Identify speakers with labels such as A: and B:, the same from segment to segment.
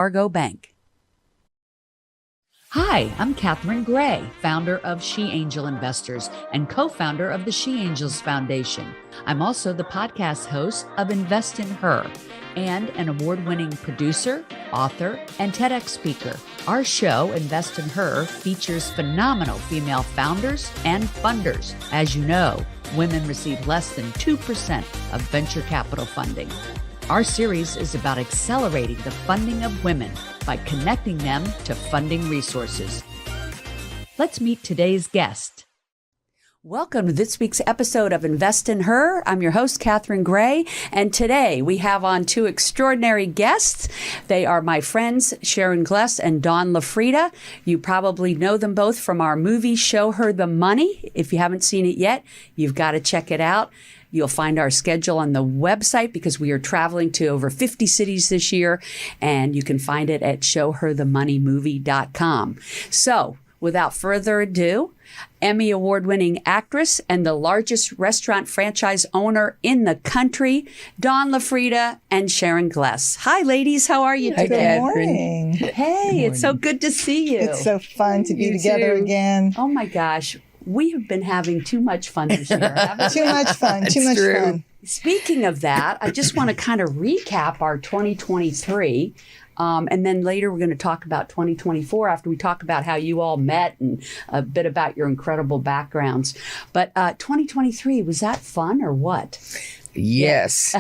A: Fargo Bank. Hi, I'm Catherine Gray, founder of She Angel Investors and co-founder of the She Angels Foundation. I'm also the podcast host of Invest in Her and an award-winning producer, author, and TEDx speaker. Our show, Invest in Her, features phenomenal female founders and funders. As you know, women receive less than 2% of venture capital funding. Our series is about accelerating the funding of women by connecting them to funding resources. Let's meet today's guest. Welcome to this week's episode of Invest in Her. I'm your host, Catherine Gray, and today we have on two extraordinary guests. They are my friends, Sharon Gless and Freeda. You probably know them both from our movie, Show Her the Money. If you haven't seen it yet, you've got to check it out. You'll find our schedule on the website because we are traveling to over 50 cities this year, and you can find it at showherthemoneymovie.com. So, without further ado, Emmy Award-winning actress and the largest restaurant franchise owner in the country, Freeda and Sharon Gless. Hi, ladies. How are you today?
B: Good morning.
A: Hey, it's so good to see you.
B: It's so fun to be together again.
A: Oh, my gosh. We have been having too much fun this year, haven't we?
B: Too much fun. Too much fun.
A: Speaking of that, I just want to kind of recap our 2023. And then later we're going to talk about 2024 after we talk about how you all met and a bit about your incredible backgrounds. But 2023, was that fun or what?
C: Yes.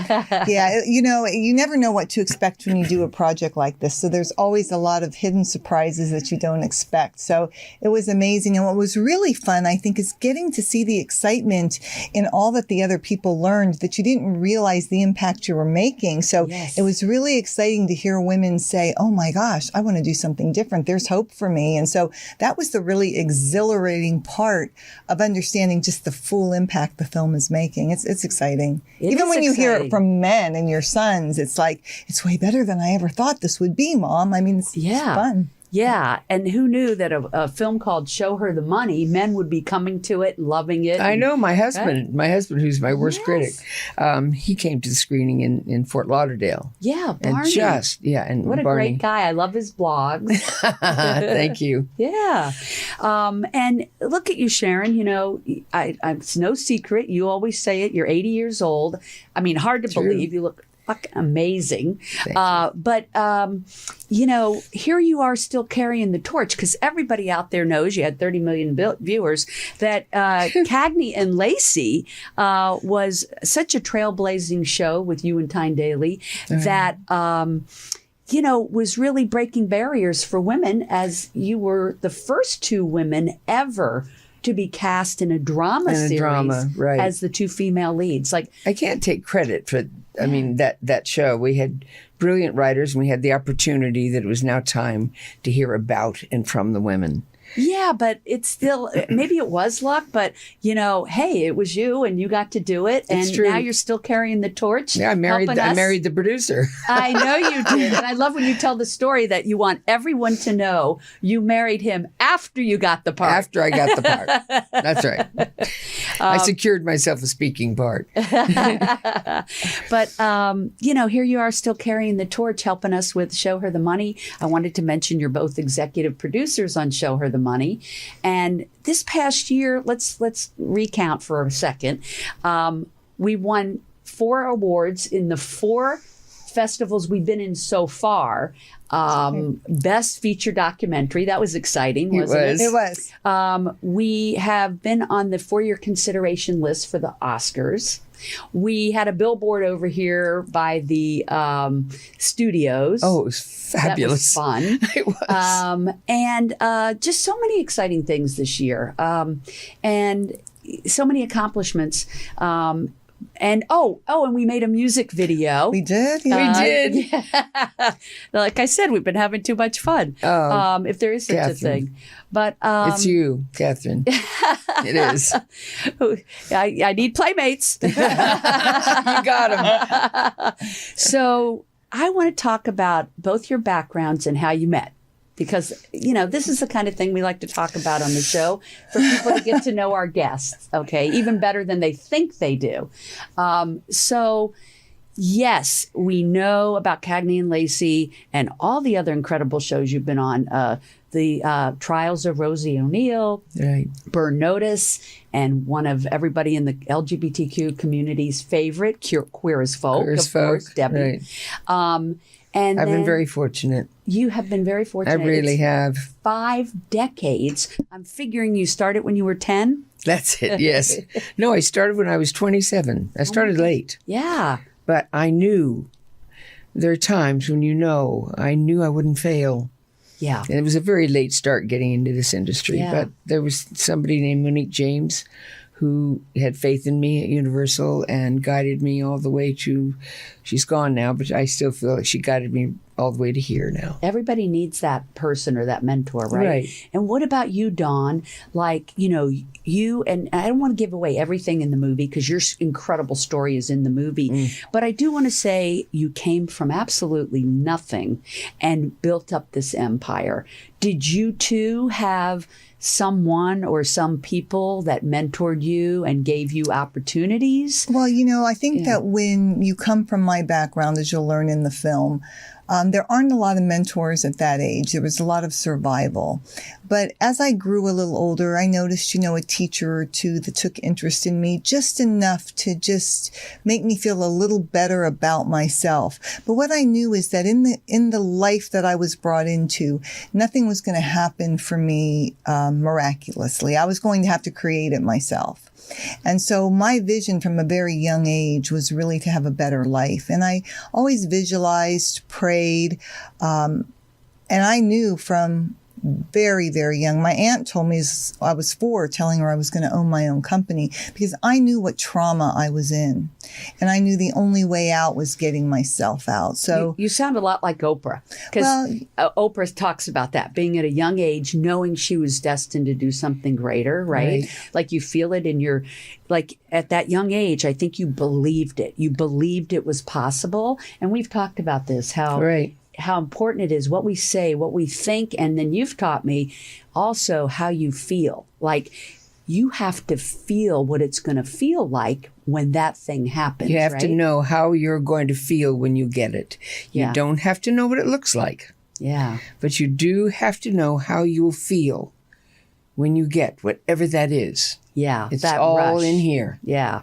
B: Yeah, you know, you never know what to expect when you do a project like this. So there's always a lot of hidden surprises that you don't expect. So it was amazing. And what was really fun, I think, is getting to see the excitement in all that the other people learned that you didn't realize the impact you were making. So It was really exciting to hear women say, oh my gosh, I want to do something different. There's hope for me. And so that was the really exhilarating part of understanding just the full impact the film is making. It's exciting. Even when you hear it from men and your sons, it's like, it's way better than I ever thought this would be, Mom. I mean, it's fun.
A: Yeah. And who knew that a film called Show Her the Money, men would be coming to it, loving it.
C: I know my husband, who's my worst critic, he came to the screening in Fort Lauderdale.
A: Yeah, Barney.
C: And
A: what a
C: Barney.
A: great guy. I love his blogs.
C: Thank you.
A: Yeah. And look at you, Sharon. You know, it's no secret. You always say it. You're 80 years old. I mean, hard to believe. You look fucking amazing. But, you know, here you are still carrying the torch because everybody out there knows you had 30 million viewers that Cagney and Lacey was such a trailblazing show with you and Tyne Daly that, you know, was really breaking barriers for women as you were the first two women ever to be cast in a drama series as the two female leads. Like,
C: I can't take credit for, I mean, that show. We had brilliant writers and we had the opportunity that it was now time to hear about and from the women.
A: Yeah, but it's still, maybe it was luck, but, you know, hey, it was you and you got to do it. And now you're still carrying the torch.
C: Yeah, I married the producer.
A: I know you did. And I love when you tell the story that you want everyone to know you married him after you got the part.
C: After I got the part. That's right. I secured myself a speaking part.
A: But, you know, here you are still carrying the torch, helping us with Show Her the Money. I wanted to mention you're both executive producers on Show Her the Money. And this past year, let's recount for a second. We won 4 awards in the 4 festivals we've been in so far. Best feature documentary. That was exciting, wasn't it?
B: It was.
A: We have been on the for-year consideration list for the Oscars. We had a billboard over here by the studios.
C: Oh, it was fabulous.
A: That was fun.
C: It was.
A: And just so many exciting things this year. And so many accomplishments. And we made a music video.
B: We did?
C: We did.
A: Yeah. Like I said, we've been having too much fun. If there is such a thing. But
C: it's you, Catherine. It is.
A: I need playmates.
C: You got them.
A: So I want to talk about both your backgrounds and how you met. Because, you know, this is the kind of thing we like to talk about on the show for people to get to know our guests, okay, even better than they think they do. So yes, we know about Cagney and Lacey and all the other incredible shows you've been on. The Trials of Rosie O'Neill,
C: Right.
A: Burn Notice, and one of everybody in the LGBTQ community's favorite, Queer as Folk,
C: Queer as
A: of course,
C: Folk,
A: Debbie.
C: right.
A: And
C: I've been
A: then
C: very fortunate.
A: you have been very
C: I
A: fortunate.
C: really
A: It's
C: have.
A: 5 decades. I'm figuring you started when you were 10.
C: That's it, yes. No, I started when I was 27. I started late.
A: Yeah.
C: But I knew there are times when I knew I wouldn't fail.
A: Yeah.
C: And it was a very late start getting into this industry.
A: Yeah.
C: But there was somebody named Monique James who had faith in me at Universal and guided me all the way to, she's gone now, but I still feel like she guided me all the way to here now.
A: Everybody needs that person or that mentor, right?
C: Right.
A: And what about you, Dawn? Like, you, and I don't want to give away everything in the movie because your incredible story is in the movie. But I do want to say you came from absolutely nothing and built up this empire. Did you too have someone or some people that mentored you and gave you opportunities?
B: Well, I think that when you come from my background, as you'll learn in the film, there aren't a lot of mentors at that age. There was a lot of survival. But as I grew a little older, I noticed, a teacher or two that took interest in me, just enough to just make me feel a little better about myself. But what I knew is that in the life that I was brought into, nothing was going to happen for me miraculously. I was going to have to create it myself. And so my vision from a very young age was really to have a better life. And I always visualized, prayed, and I knew from very, very young. My aunt told me as I was 4, telling her I was going to own my own company because I knew what trauma I was in. And I knew the only way out was getting myself out. So
A: you sound a lot like Oprah because Oprah talks about that, being at a young age, knowing she was destined to do something greater, right? Like you feel it in your, like at that young age, I think you believed it. You believed it was possible. And we've talked about this, how important it is what we say, what we think, and then you've taught me also how you feel. Like you have to feel what it's going to feel like when that thing happens.
C: You have to know how you're going to feel when you get it. You don't have to know what it looks like.
A: Yeah.
C: But you do have to know how you'll feel when you get whatever that is.
A: Yeah.
C: It's
A: that
C: all
A: rush.
C: in here.
A: Yeah.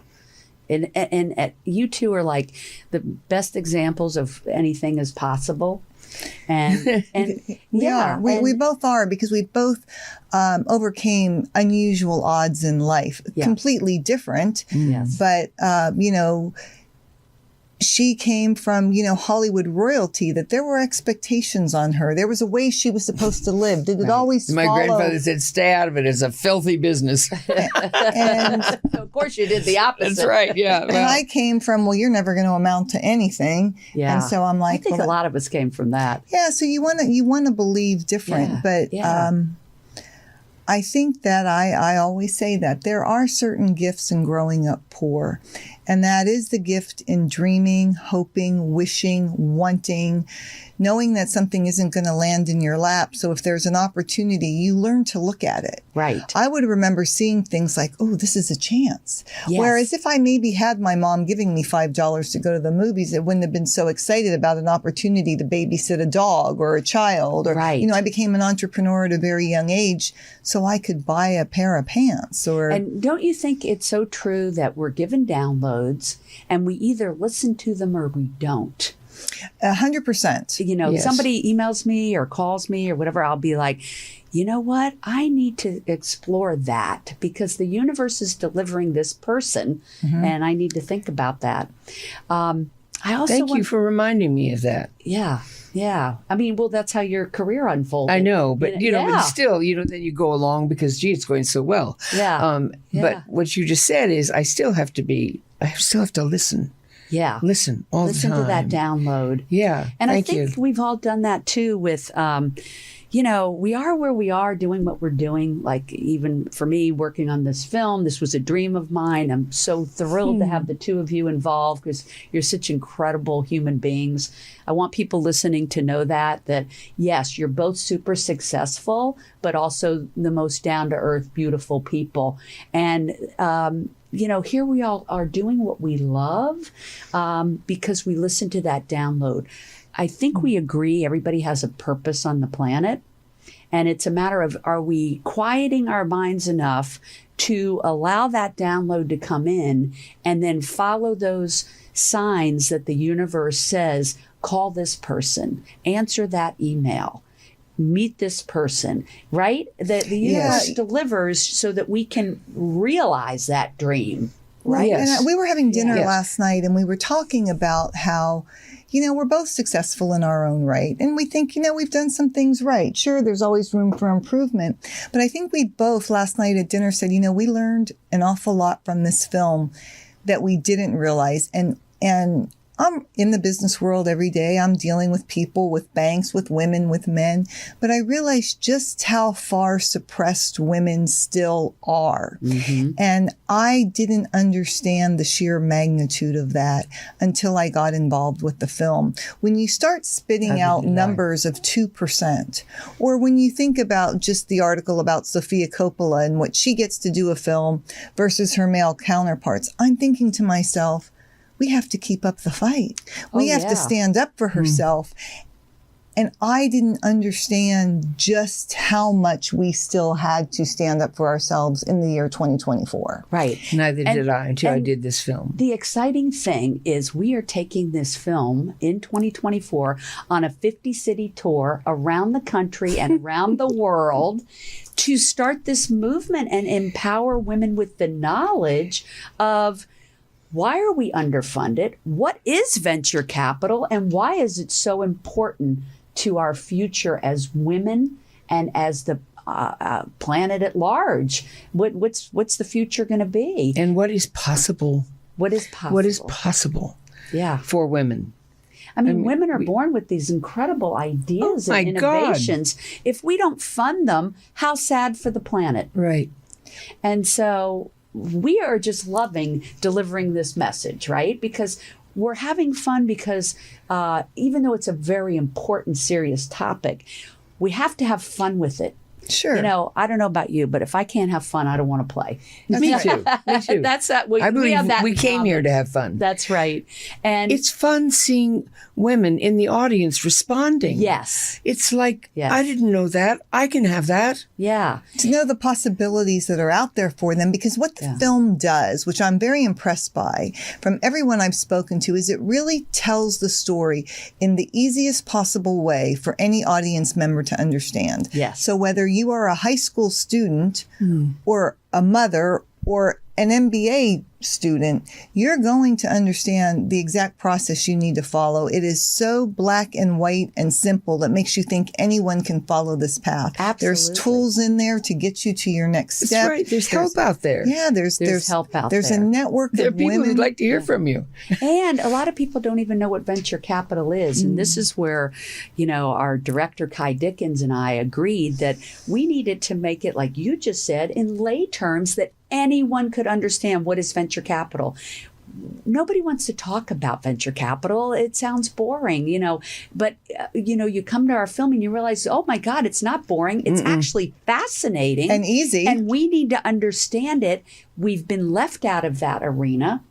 A: And you two are like the best examples of anything is possible. And
B: we both are because we both overcame unusual odds in life, completely different.
A: Yes.
B: But, she came from, Hollywood royalty, that there were expectations on her. There was a way she was supposed to live. Did it always
C: My
B: follow?
C: grandfather said, stay out of it. It's a filthy business.
B: And
A: So of course you did the opposite.
C: That's right. Yeah.
B: and I came from, well, you're never going to amount to anything.
A: Yeah.
B: And so I'm like,
A: I think a lot of us came from that.
B: yeah, so you want to believe different, but I think that I always say that there are certain gifts in growing up poor, and that is the gift in dreaming, hoping, wishing, wanting, knowing that something isn't going to land in your lap. So if there's an opportunity, you learn to look at it.
A: Right.
B: I would remember seeing things like, oh, this is a chance.
A: Yes.
B: Whereas if I maybe had my mom giving me $5 to go to the movies, I wouldn't have been so excited about an opportunity to babysit a dog or a child. Or,
A: Right.
B: I became an entrepreneur at a very young age so I could buy a pair of pants.
A: And don't you think it's so true that we're given downloads and we either listen to them or we don't?
B: 100%.
C: Yes.
A: Somebody emails me or calls me or whatever, I'll be like, you know what? I need to explore that because the universe is delivering this person and I need to think about that. I also
C: Thank you for reminding me of that.
A: Yeah. Yeah. I mean, well, that's how your career unfolded.
C: I know, but
A: Yeah.
C: but still, then you go along because, gee, it's going so well.
A: Yeah.
C: But what you just said is I still have to listen.
A: Yeah.
C: Listen all the time.
A: Listen to that download.
C: Yeah.
A: And
C: Thank
A: I think
C: you.
A: we've all done that too with, we are where we are doing what we're doing. Like even for me working on this film, this was a dream of mine. I'm so thrilled to have the two of you involved because you're such incredible human beings. I want people listening to know that yes, you're both super successful, but also the most down to earth, beautiful people. And here we all are doing what we love because we listen to that download. I think we agree everybody has a purpose on the planet. And it's a matter of, are we quieting our minds enough to allow that download to come in and then follow those signs that the universe says, call this person, answer that email, meet this person, right? The universe delivers so that we can realize that dream, right?
B: Yes. And we were having dinner last night and we were talking about how, we're both successful in our own right. And we think, we've done some things right. Sure, there's always room for improvement. But I think we both last night at dinner said, we learned an awful lot from this film that we didn't realize. And I'm in the business world every day. I'm dealing with people, with banks, with women, with men. But I realized just how far suppressed women still are. Mm-hmm. And I didn't understand the sheer magnitude of that until I got involved with the film. When you start spitting out numbers of 2%, or when you think about just the article about Sofia Coppola and what she gets to do a film versus her male counterparts, I'm thinking to myself, we have to keep up the fight. We have to stand up for herself. And I didn't understand just how much we still had to stand up for ourselves in the year 2024.
A: Right.
C: Neither did I until I did this film.
A: The exciting thing is we are taking this film in 2024 on a 50-city tour around the country and around the world to start this movement and empower women with the knowledge of, why are we underfunded? What is venture capital? And why is it so important to our future as women and as the planet at large? What's the future going to be?
C: And what is possible?
A: What is possible?
C: What is possible for women?
A: I mean, women are born with these incredible ideas and innovations. God. If we don't fund them, how sad for the planet.
C: Right.
A: And so we are just loving delivering this message, right? Because we're having fun because even though it's a very important, serious topic, we have to have fun with it.
B: Sure.
A: I don't know about you, but if I can't have fun, I don't want to play.
C: Me too. Me too.
A: That's that. I
C: believe
A: we have that
C: we came here to have fun.
A: That's right. And
C: it's fun seeing women in the audience responding.
A: Yes.
C: It's like, I didn't know that. I can have that.
A: Yeah.
B: To know the possibilities that are out there for them, because what the film does, which I'm very impressed by from everyone I've spoken to, is it really tells the story in the easiest possible way for any audience member to understand.
A: Yes.
B: So whether you are a high school student or a mother or an MBA student, you're going to understand the exact process you need to follow. It is so black and white and simple that makes you think anyone can follow this path.
A: Absolutely.
B: There's tools in there to get you to your next step.
C: That's right. There's help out there.
B: Yeah, there's
A: help out there.
B: There's a network
C: there
B: of
C: are people
B: women
C: who'd like to hear from you.
A: And a lot of people don't even know what venture capital is. And this is where, our director, Kai Dickens, and I agreed that we needed to make it, like you just said, in lay terms that anyone could understand what is venture capital. Nobody wants to talk about venture capital. It sounds boring, but, you come to our film and you realize, oh my God, it's not boring. It's actually fascinating.
B: and easy.
A: And we need to understand it. We've been left out of that arena.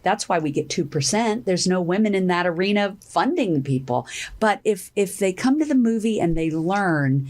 A: That's why we get 2%. There's no women in that arena funding people. But if they come to the movie and they learn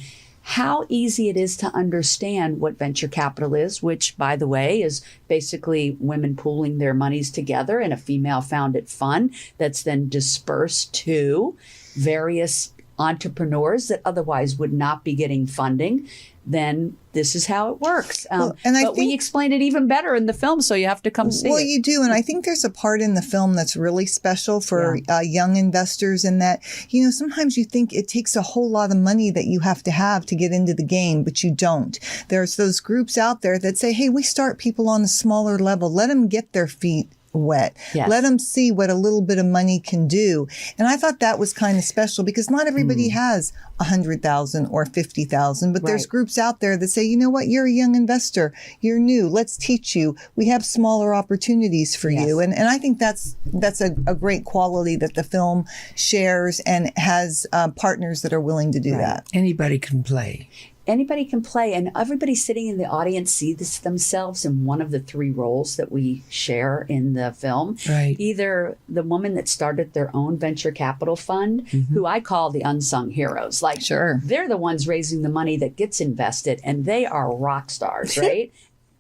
A: how easy it is to understand what venture capital is, which, by the way, is basically women pooling their monies together in a female-founded fund that's then dispersed to various entrepreneurs that otherwise would not be getting funding, then this is how it works. But we explain it even better in the film, so you have to come see it.
B: Well, you do. And I think there's a part in the film that's really special for young investors in that, sometimes you think it takes a whole lot of money that you have to get into the game, but you don't. There's those groups out there that say, hey, we start people on a smaller level. Let them get their feet wet.
A: Yes.
B: Let them see what a little bit of money can do. And I thought that was kind of special because not everybody has 100,000 or 50,000, but there's groups out there that say, you know what, you're a young investor, you're new, let's teach you. We have smaller opportunities for you. And I think that's a great quality that the film shares and has partners that are willing to do that.
C: Anybody can play.
A: anybody can play, and everybody sitting in the audience sees themselves in one of the three roles that we share in the film.
C: Right.
A: Either the woman that started their own venture capital fund, who I call the unsung heroes. Like,
B: Sure.
A: they're the ones raising the money that gets invested, and they are rock stars, right?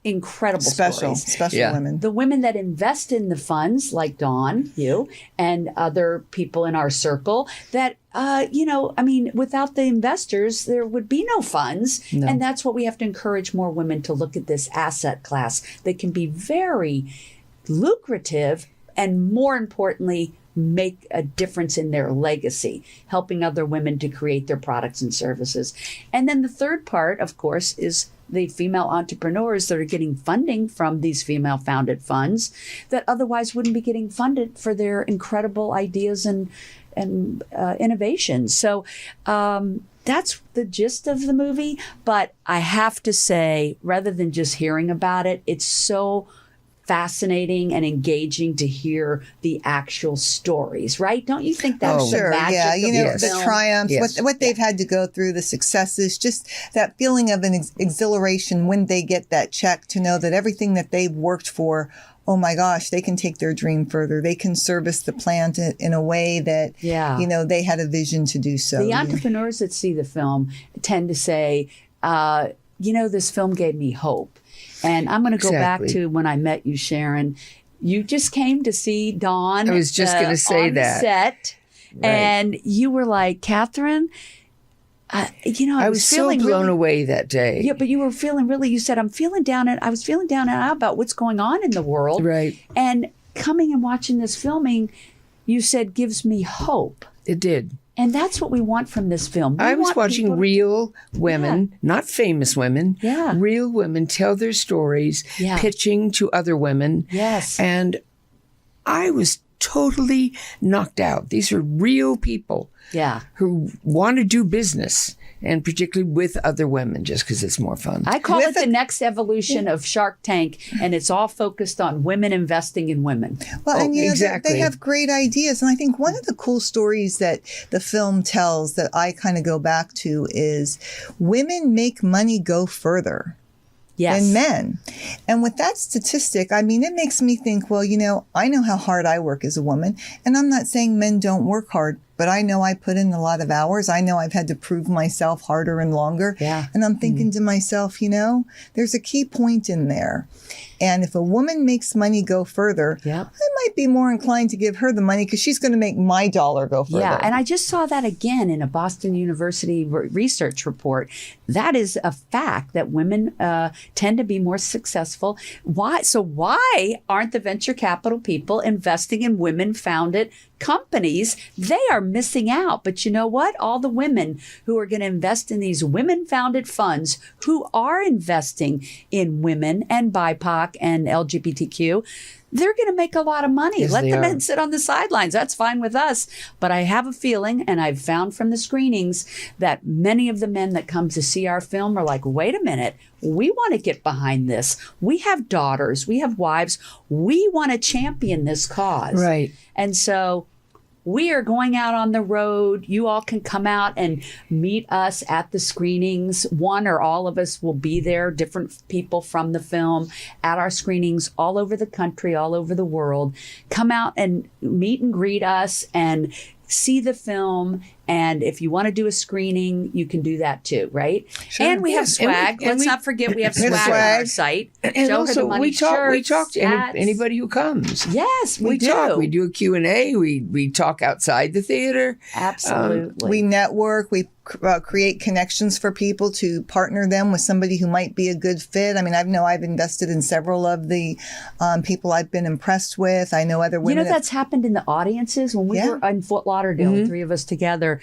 A: Incredible
B: Special
A: stories.
C: Yeah.
B: women.
A: The women that invest in the funds, like Dawn, you, and other people in our circle, that, without the investors, there would be no funds.
C: No.
A: And that's what we have to encourage more women to look at this asset class that can be very lucrative and, more importantly, make a difference in their legacy, helping other women to create their products and services. And then the third part, of course, is the female entrepreneurs that are getting funding from these female founded funds that otherwise wouldn't be getting funded for their incredible ideas and innovations. So that's the gist of the movie. But I have to say, rather than just hearing about it, it's so fascinating and engaging to hear the actual stories, right? Don't you think that's the
B: Sure,
A: magic
B: yeah.
A: of
B: You know,
A: the
B: the
A: film?
B: triumphs,
C: Yes.
B: what they've had to go through, the successes, just that feeling of an exhilaration when they get that check to know that everything that they've worked for, oh my gosh, they can take their dream further. They can service the plant in a way that,
A: Yeah.
B: they had a vision to do so.
A: The entrepreneurs that see the film tend to say, this film gave me hope. And I'm going to go back
C: Exactly.
A: to when I met you, Sharon. You just came to see Dawn.
C: I was just gonna say
A: on
C: that.
A: the set,
C: Right.
A: and you were like, Catherine, I
C: I was so
A: feeling
C: blown
A: really,
C: away that day.
A: Yeah, but you were feeling really. You said, I was feeling down and out about what's going on in the world.
C: Right.
A: And coming and watching this filming, you said, gives me hope.
C: It did.
A: And that's what we want from this film. We
C: I was
A: want
C: watching
A: people to-
C: real women, not famous women,
A: Yeah.
C: real women tell their stories,
A: Yeah.
C: pitching to other women.
A: Yes.
C: And I was totally knocked out. These are real people
A: Yeah.
C: who want to do business, and particularly with other women, just because it's more fun.
A: I call
B: With
A: it the next evolution of Shark Tank, and it's all focused on women investing in women.
B: Well, and
C: exactly.
B: they have great ideas. And I think one of the cool stories that the film tells that I kind of go back to is women make money go further
A: Yes.
B: than men. And with that statistic, I mean, it makes me think, well, I know how hard I work as a woman. And I'm not saying men don't work hard, but I know I put in a lot of hours. I know I've had to prove myself harder and longer.
A: Yeah.
B: And I'm thinking to myself, there's a key point in there. And if a woman makes money go further,
A: Yep.
B: I might be more inclined to give her the money because she's going to make my dollar go further.
A: Yeah, and I just saw that again in a Boston University research report. That is a fact that women tend to be more successful. Why? So why aren't the venture capital people investing in women-founded companies? They are missing out. But you know what? All the women who are going to invest in these women-founded funds who are investing in women and BIPOC and LGBTQ, they're going to make a lot of money.
C: Yes,
A: Let
C: they
A: the
C: are.
A: men sit on the sidelines. That's fine with us. But I have a feeling, and I've found from the screenings, that many of the men that come to see our film are like, wait a minute, we want to get behind this. We have daughters. We have wives. We want to champion this cause.
C: Right.
A: And so we are going out on the road. You all can come out and meet us at the screenings. One or all of us will be there, different people from the film at our screenings all over the country, all over the world. Come out and meet and greet us and see the film. And if you want to do a screening, you can do that too, right?
C: Sure.
A: And we have
C: Yes, and we-
A: swag.
C: and
A: Let's
C: we-
A: not forget we have
B: We
A: swag
B: have
A: on our
B: swag.
A: site.
C: And
A: Show her
C: also,
A: the money
C: we talk
A: shirts,
C: to
A: hats.
C: anybody who comes.
A: Yes, we do.
C: talk. We do a Q&A. We talk outside the theater.
A: Absolutely.
B: We network, we create connections for people to partner them with somebody who might be a good fit. I mean, I've invested in several of the people I've been impressed with. I know other women.
A: That's happened in the audiences. When we
B: Yeah.
A: were in Fort Lauderdale, the three of us together,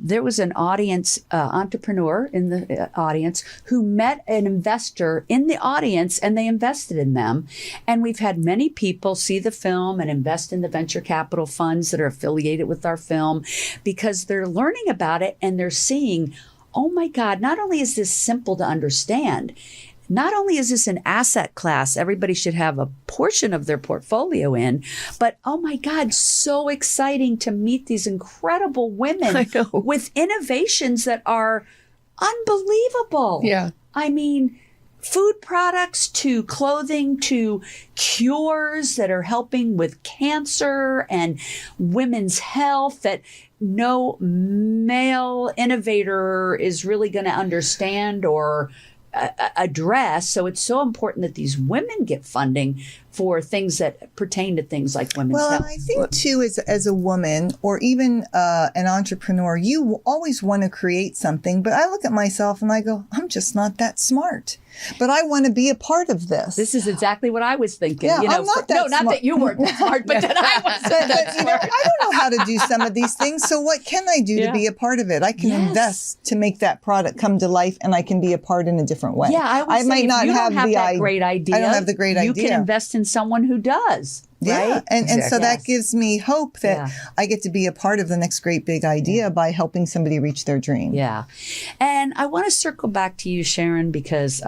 A: there was an audience entrepreneur in the audience who met an investor in the audience, and they invested in them. And we've had many people see the film and invest in the venture capital funds that are affiliated with our film because they're learning about it and they're seeing, oh my God, not only is this simple to understand, not only is this an asset class everybody should have a portion of their portfolio in, but oh my God, so exciting to meet these incredible women
C: I know.
A: with innovations that are unbelievable.
C: Yeah.
A: I mean, food products to clothing to cures that are helping with cancer and women's health that no male innovator is really going to understand or address. So it's so important that these women get funding for things that pertain to things like women's health.
B: Well, and I think too, as a woman or even an entrepreneur, you always want to create something. But I look at myself and I go, I'm just not that smart. But I want to be a part of this.
A: This is exactly what I was thinking.
B: Yeah,
A: you know,
B: I'm not that
A: not
B: smart.
A: that you weren't that smart, but that I wasn't that
B: You know,
A: smart.
B: I don't know how to do some of these things. So what can I do to be a part of it? I can invest to make that product come to life, and I can be a part in a different way.
A: Yeah, I would say
B: might
A: if
B: not
A: you don't have that
B: the
A: great idea.
B: I don't have the great idea.
A: You can invest in someone who does.
B: Yeah,
A: Right?
B: and so that
A: Yes.
B: gives me hope that I get to be a part of the next great big idea by helping somebody reach their dream.
A: Yeah. And I want to circle back to you, Sharon, because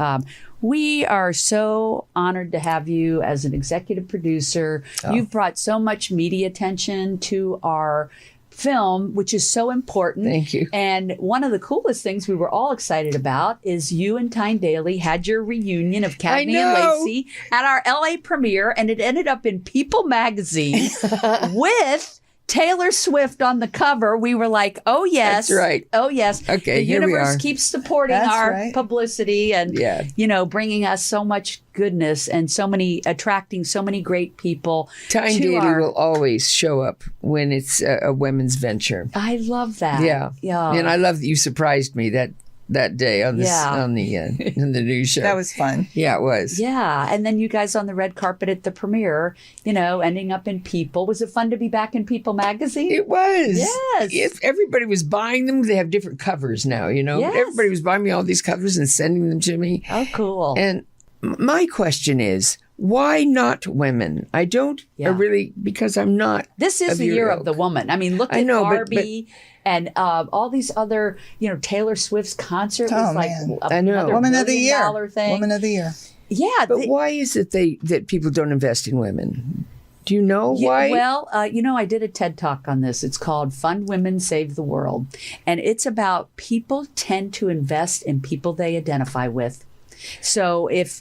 A: we are so honored to have you as an executive producer. You've brought so much media attention to our film, which is so important.
C: Thank you.
A: And one of the coolest things we were all excited about is you and Tyne Daly had your reunion of Cagney and Lacey at our LA premiere, and it ended up in People magazine with Taylor Swift on the cover. We were like, oh, yes.
C: That's right.
A: Oh, yes.
C: Okay,
A: the
C: here we
A: universe
C: are.
A: keeps supporting
B: That's
A: our
B: right.
A: publicity and, you know, bringing us so much goodness and attracting so many great people.
C: Tyne Daly will always show up when it's a women's venture.
A: I love that.
C: Yeah. And I love that you surprised me that day on this on the in the news show.
B: That was fun.
C: Yeah, it was.
A: Yeah. And then you guys on the red carpet at the premiere, you know, ending up in People. Was it fun to be back in People magazine?
C: It was.
A: Yes.
C: Everybody was buying them. They have different covers now, you know.
A: Yes.
C: Everybody was buying me all these covers and sending them to me.
A: Oh, cool.
C: And my question is, why not women? I don't really, because I'm not.
A: This is the year of the woman. I mean, look at Barbie and all these other, you know, Taylor Swift's concert was like another
B: Woman of the
A: $1
B: Year.
A: million thing.
B: Woman of the Year.
A: Yeah.
C: But why is it that people don't invest in women? Do you know why?
A: Well, you know, I did a TED Talk on this. It's called Fund Women, Save the World. And it's about people tend to invest in people they identify with. So if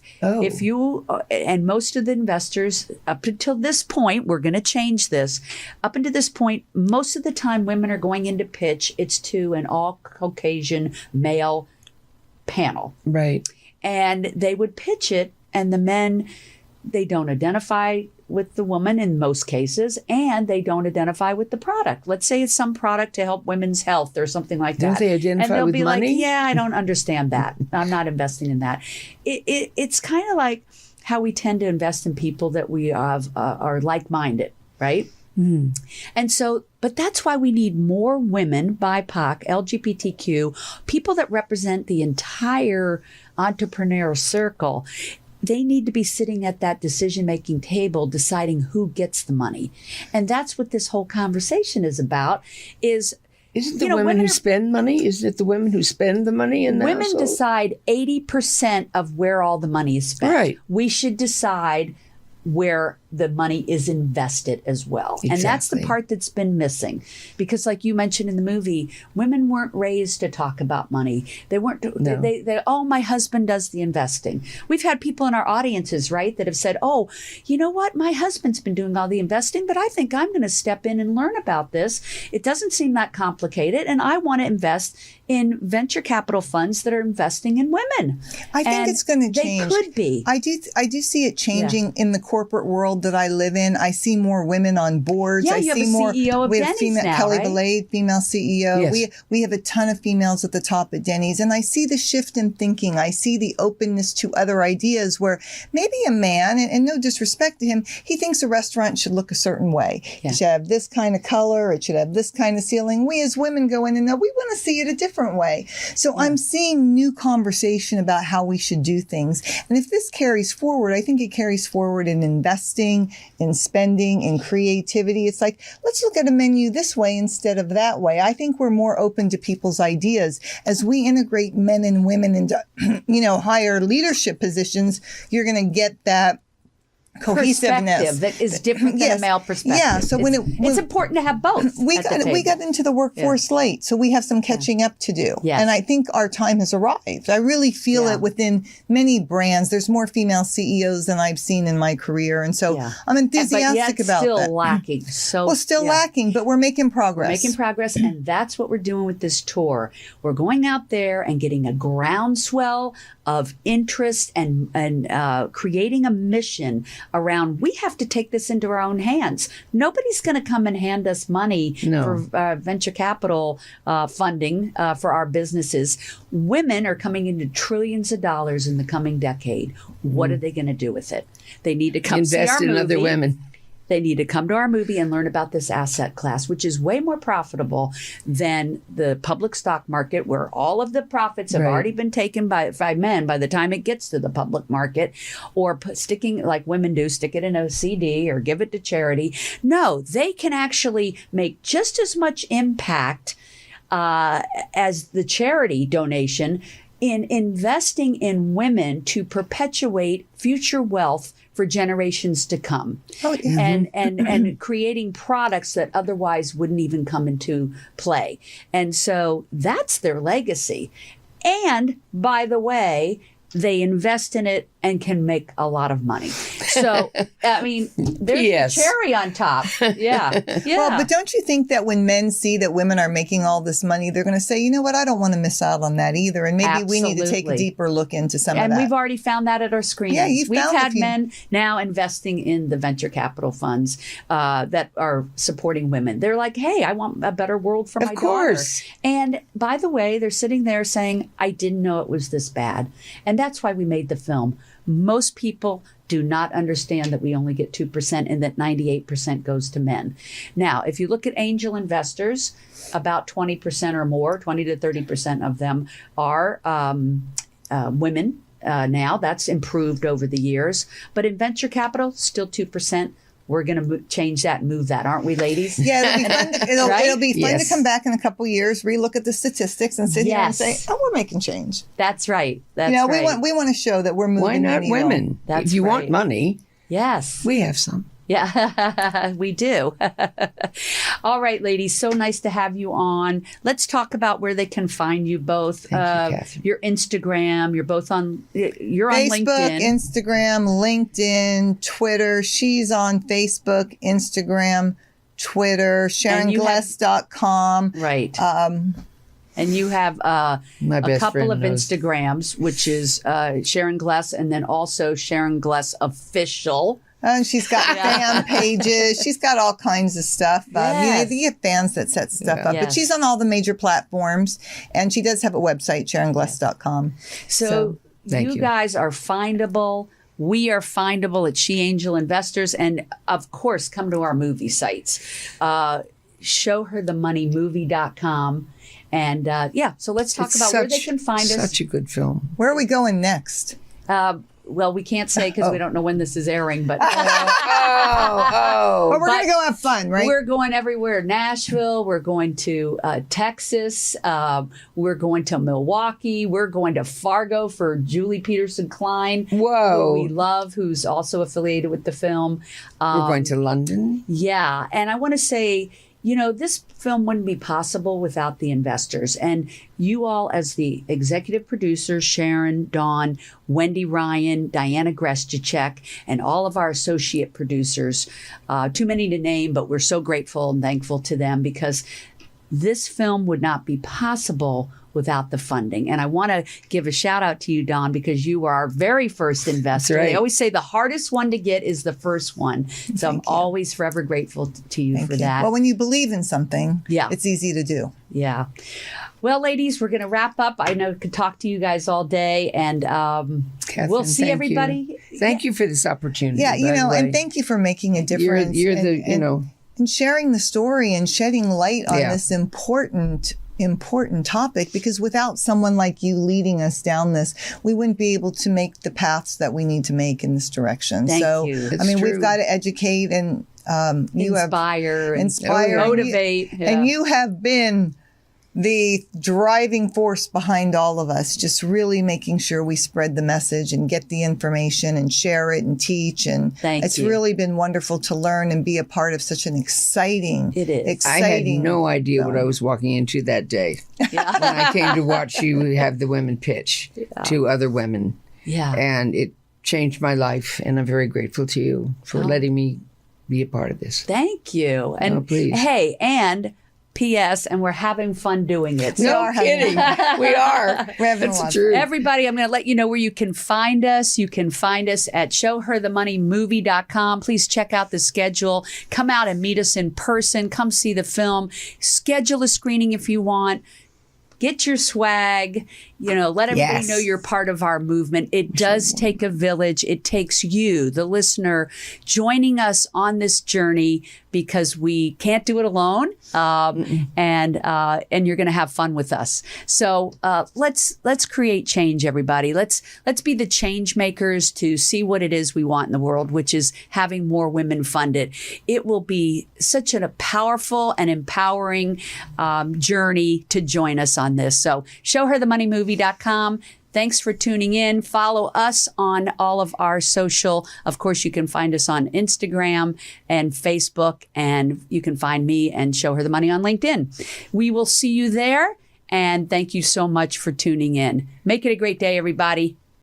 A: you and most of the investors up until this point, we're going to change this. Up until this point, most of the time women are going into pitch. It's to an all Caucasian male panel.
C: Right.
A: And they would pitch it, and the men, they don't identify with the woman in most cases, and they don't identify with the product. Let's say it's some product to help women's health or something like that.
C: Don't they identify
A: and they'll
C: with
A: be
C: money?
A: like, yeah, I don't understand that. I'm not investing in that. It's kind of like how we tend to invest in people that we have, are like-minded, right?
C: Mm.
A: And so, but that's why we need more women, BIPOC, LGBTQ, people that represent the entire entrepreneurial circle. They need to be sitting at that decision-making table deciding who gets the money. And that's what this whole conversation is about, is
C: Isn't the women who spend money? Isn't it the women who spend the money in the
A: women
C: household?
A: decide 80% of where all the money is spent.
C: Right.
A: We should decide where the money is invested as well.
C: Exactly.
A: And that's the part that's been missing. Because like you mentioned in the movie, women weren't raised to talk about money. They weren't, they oh, my husband does the investing. We've had people in our audiences, right, that have said, oh, you know what? My husband's been doing all the investing, but I think I'm going to step in and learn about this. It doesn't seem that complicated. And I want to invest in venture capital funds that are investing in women.
B: I think it's going to change.
A: They could be.
B: I do see it changing in the corporate world that I live in. I see more women on boards.
A: Yeah,
B: I
A: you
B: see
A: have a
B: more.
A: CEO of
B: we have
A: Denny's
B: female,
A: now,
B: Kelly
A: right?
B: Valade, female CEO.
C: Yes.
B: We have a ton of females at the top at Denny's, and I see the shift in thinking. I see the openness to other ideas where maybe a man, and no disrespect to him, he thinks a restaurant should look a certain way. It should have this kind of color. It should have this kind of ceiling. We as women go in and know we want to see it a different way. So I'm seeing new conversation about how we should do things. And if this carries forward, I think it carries forward in investing, in spending, in creativity. It's like, let's look at a menu this way instead of that way. I think we're more open to people's ideas. As we integrate men and women into, higher leadership positions, you're going to get that cohesiveness
A: perspective that is different than a male perspective.
B: Yeah, so
A: it's important to have both.
B: We got into the workforce late, so we have some catching up to do.
A: Yes.
B: And I think our time has arrived. I really feel it within many brands. There's more female CEOs than I've seen in my career, and so I'm enthusiastic about that.
A: Still lacking. Still
B: lacking, but we're making progress.
A: Making progress, and that's what we're doing with this tour. We're going out there and getting a groundswell of interest and creating a mission around, we have to take this into our own hands. Nobody's going to come and hand us money for venture capital funding for our businesses. Women are coming into trillions of dollars in the coming decade. What are they going to do with it? They need to come
C: invest
A: see our
C: in
A: movie.
C: other women.
A: They need to come to our movie and learn about this asset class, which is way more profitable than the public stock market, where all of the profits have already been taken by men by the time it gets to the public market, or sticking, like women do, stick it in a CD or give it to charity. No, they can actually make just as much impact as the charity donation in investing in women to perpetuate future wealth for generations to come. And creating products that otherwise wouldn't even come into play. And so that's their legacy. And by the way, they invest in it and can make a lot of money. So, I mean, there's the cherry on top. Yeah.
B: Well, but don't you think that when men see that women are making all this money, they're going to say, you know what, I don't want to miss out on that either. And maybe we need to take a deeper look into some of that.
A: And we've already found that at our screenings.
B: Yeah,
A: we've had men now investing in the venture capital funds that are supporting women. They're like, hey, I want a better world for my daughter. And by the way, they're sitting there saying, I didn't know it was this bad. And that's why we made the film. Most people do not understand that we only get 2% and that 98% goes to men. Now, if you look at angel investors, about 20% or more, 20 to 30% of them are women. Now that's improved over the years, but in venture capital, still 2%. We're going to change that and move that, aren't we, ladies?
B: Yeah, it'll be fun to come back in a couple of years, relook at the statistics, and sit here and say, "Oh, we're making change."
A: That's right. That's
B: right. We want to show that we're moving.
C: Why not women? If you want money,
A: yes,
C: we have some.
A: Yeah, we do. All right, ladies. So nice to have you on. Let's talk about where they can find you both.
C: Thank you, Catherine.
A: Your Instagram. You're both on. You're on
B: Facebook,
A: LinkedIn.
B: Instagram, LinkedIn, Twitter. She's on Facebook, Instagram, Twitter. SharonGless.com.
A: Right. And you have a couple of Instagrams, which is Sharon Gless, and then also Sharon Gless Official.
B: And she's got fan pages. She's got all kinds of stuff. You have fans that set stuff up. But she's on all the major platforms. And she does have a website, SharonGless.com.
A: So you guys are findable. We are findable at She Angel Investors. And, of course, come to our movie sites. Showherthemoneymovie.com. And, so let's talk about where they can find us.
C: Such a good film.
B: Where are we going next?
A: Well, we can't say because we don't know when this is airing, but
B: but we're going to go have fun, right?
A: We're going everywhere. Nashville. We're going to Texas. We're going to Milwaukee. We're going to Fargo for Julie Peterson Klein, who we love, who's also affiliated with the film.
C: We're going to London.
A: Yeah, and I want to say, this film wouldn't be possible without the investors. And you all, as the executive producers, Sharon, Dawn, Wendy Ryan, Diana Grestacek, and all of our associate producers, too many to name, but we're so grateful and thankful to them, because this film would not be possible without the funding. And I want to give a shout out to you, Dawn, because you are our very first investor.
C: That's right.
A: They always say the hardest one to get is the first one. So I'm always forever grateful to you for that.
B: Well, when you believe in something, it's easy to do.
A: Yeah. Well, ladies, we're going to wrap up. I know I could talk to you guys all day, and
C: Catherine,
A: we'll see everybody.
C: Thank you for this opportunity.
B: Yeah, and thank you for making a difference.
C: You're
B: and sharing the story and shedding light on this important topic, because without someone like you leading us down this, we wouldn't be able to make the paths that we need to make in this direction.
A: Thank you.
B: We've got to educate and
A: inspire,
B: motivate.
A: and
B: you have been the driving force behind all of us, just really making sure we spread the message and get the information and share it and teach. And it's really been wonderful to learn and be a part of such an exciting,
C: I had no idea what I was walking into that day when I came to watch you have the women pitch to other women.
A: Yeah.
C: And it changed my life. And I'm very grateful to you for letting me be a part of this.
A: Thank you. And
C: please.
A: Hey, and P.S. and we're having fun doing it.
C: No kidding. We are. That's true.
A: Everybody, I'm going to let you know where you can find us. You can find us at showherthemoneymovie.com. Please check out the schedule. Come out and meet us in person. Come see the film. Schedule a screening if you want. Get your swag, let everybody know you're part of our movement. It does take a village. It takes you, the listener, joining us on this journey because we can't do it alone. And you're going to have fun with us. So let's create change, everybody. Let's be the change makers to see what it is we want in the world, which is having more women funded. It will be such a powerful and empowering journey to join us on this. So showherthemoneymovie.com. Thanks for tuning in. Follow us on all of our social. Of course, you can find us on Instagram and Facebook, and you can find me and Show Her the Money on LinkedIn. We will see you there, and thank you so much for tuning in. Make it a great day, everybody.